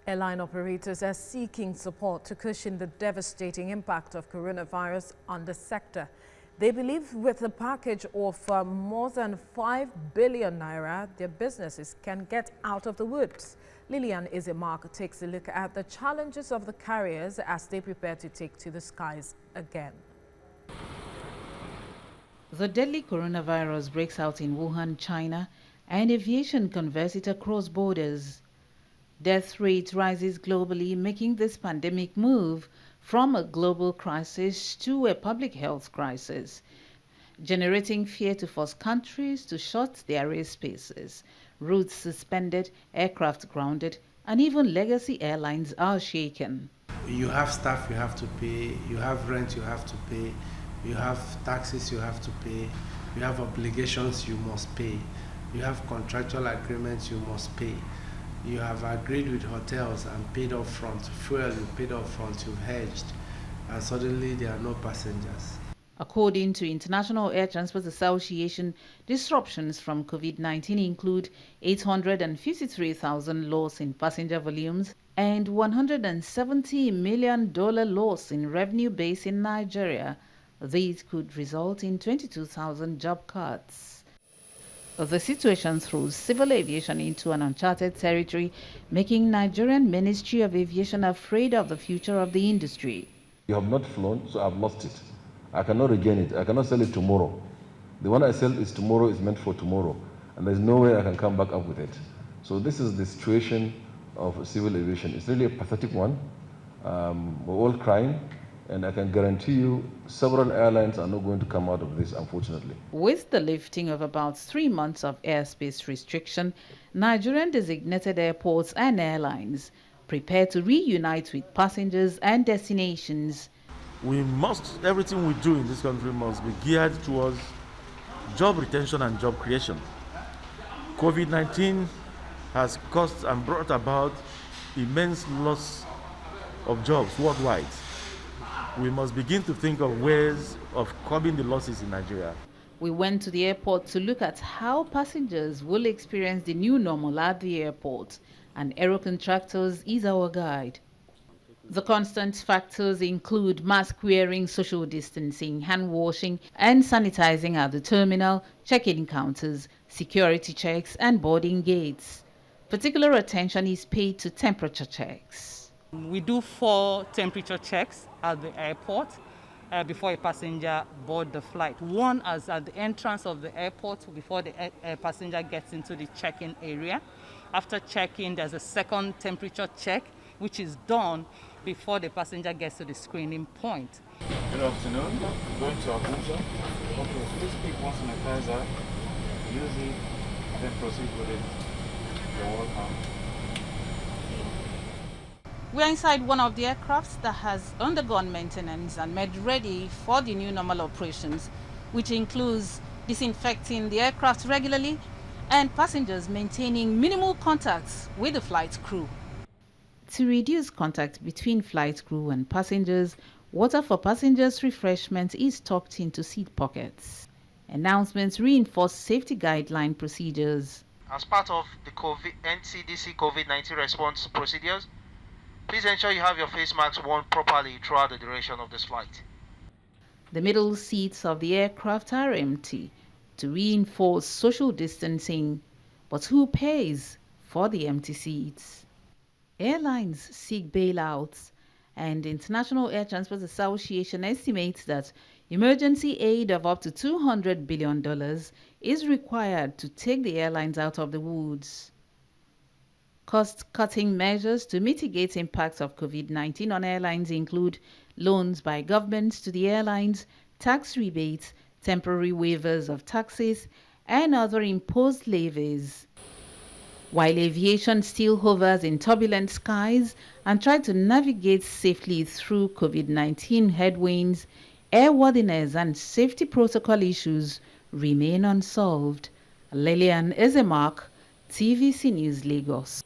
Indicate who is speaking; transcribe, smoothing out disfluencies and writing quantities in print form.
Speaker 1: Airline operators are seeking support to cushion the devastating impact of coronavirus on the sector. They believe with a package of more than 5 billion naira, their businesses can get out of the woods. Lillian Izemark takes a look at the challenges of the carriers as they prepare to take to the skies again.
Speaker 2: The deadly coronavirus breaks out in Wuhan, China, and aviation converts it across borders. Death rate rises globally, making this pandemic move from a global crisis to a public health crisis, generating fear to force countries to shut their airspaces. Routes suspended, aircraft grounded, and even legacy airlines are shaken.
Speaker 3: You have staff you have to pay, you have rent you have to pay, you have taxes you have to pay, you have obligations you must pay, you have contractual agreements you must pay. You have agreed with hotels and paid up front, fuel you paid up front, you've hedged, and suddenly there are no passengers.
Speaker 2: According to International Air Transport Association, disruptions from COVID-19 include 853,000 loss in passenger volumes and $170 million loss in revenue base in Nigeria. These could result in 22,000 job cuts. The situation throws civil aviation into an uncharted territory, making Nigerian Ministry of Aviation afraid of the future of the industry.
Speaker 4: You have not flown, so I've lost it. I cannot regain it. I cannot sell it tomorrow. The one I sell is tomorrow is meant for tomorrow, and there's no way I can come back up with it. So this is the situation of civil aviation. It's really a pathetic one. We're all crying. And I can guarantee you several airlines are not going to come out of this, unfortunately.
Speaker 2: With the lifting of about 3 months of airspace restriction, Nigerian designated airports and airlines prepare to reunite with passengers and destinations.
Speaker 5: Everything we do in this country must be geared towards job retention and job creation. COVID-19 has caused and brought about immense loss of jobs worldwide. We must begin to think of ways of curbing the losses in Nigeria.
Speaker 2: We went to the airport to look at how passengers will experience the new normal at the airport, and Aero Contractors is our guide. The constant factors include mask wearing, social distancing, hand washing, and sanitizing at the terminal, check-in counters, security checks, and boarding gates. Particular attention is paid to temperature checks.
Speaker 6: We do 4 temperature checks at the airport before a passenger board the flight. One is at the entrance of the airport before the passenger gets into the check-in area. After check-in, there's a second temperature check, which is done before the passenger gets to the screening point.
Speaker 7: Good afternoon. Going to Abuja. Okay, please pick one sanitizer, use it, then proceed with it. You're welcome.
Speaker 2: We're inside one of the aircrafts that has undergone maintenance and made ready for the new normal operations, which includes disinfecting the aircraft regularly and passengers maintaining minimal contacts with the flight crew. To reduce contact between flight crew and passengers, water for passengers' refreshment is tucked into seat pockets. Announcements reinforce safety guideline procedures.
Speaker 8: As part of the NCDC COVID-19 response procedures, please ensure you have your face masks worn properly throughout the duration of this flight.
Speaker 2: The middle seats of the aircraft are empty to reinforce social distancing. But who pays for the empty seats? Airlines seek bailouts, and the International Air Transport Association estimates that emergency aid of up to $200 billion is required to take the airlines out of the woods. Cost-cutting measures to mitigate impacts of COVID-19 on airlines include loans by governments to the airlines, tax rebates, temporary waivers of taxes, and other imposed levies. While aviation still hovers in turbulent skies and tries to navigate safely through COVID-19 headwinds, airworthiness and safety protocol issues remain unsolved. Lillian Izemark, TVC News, Lagos.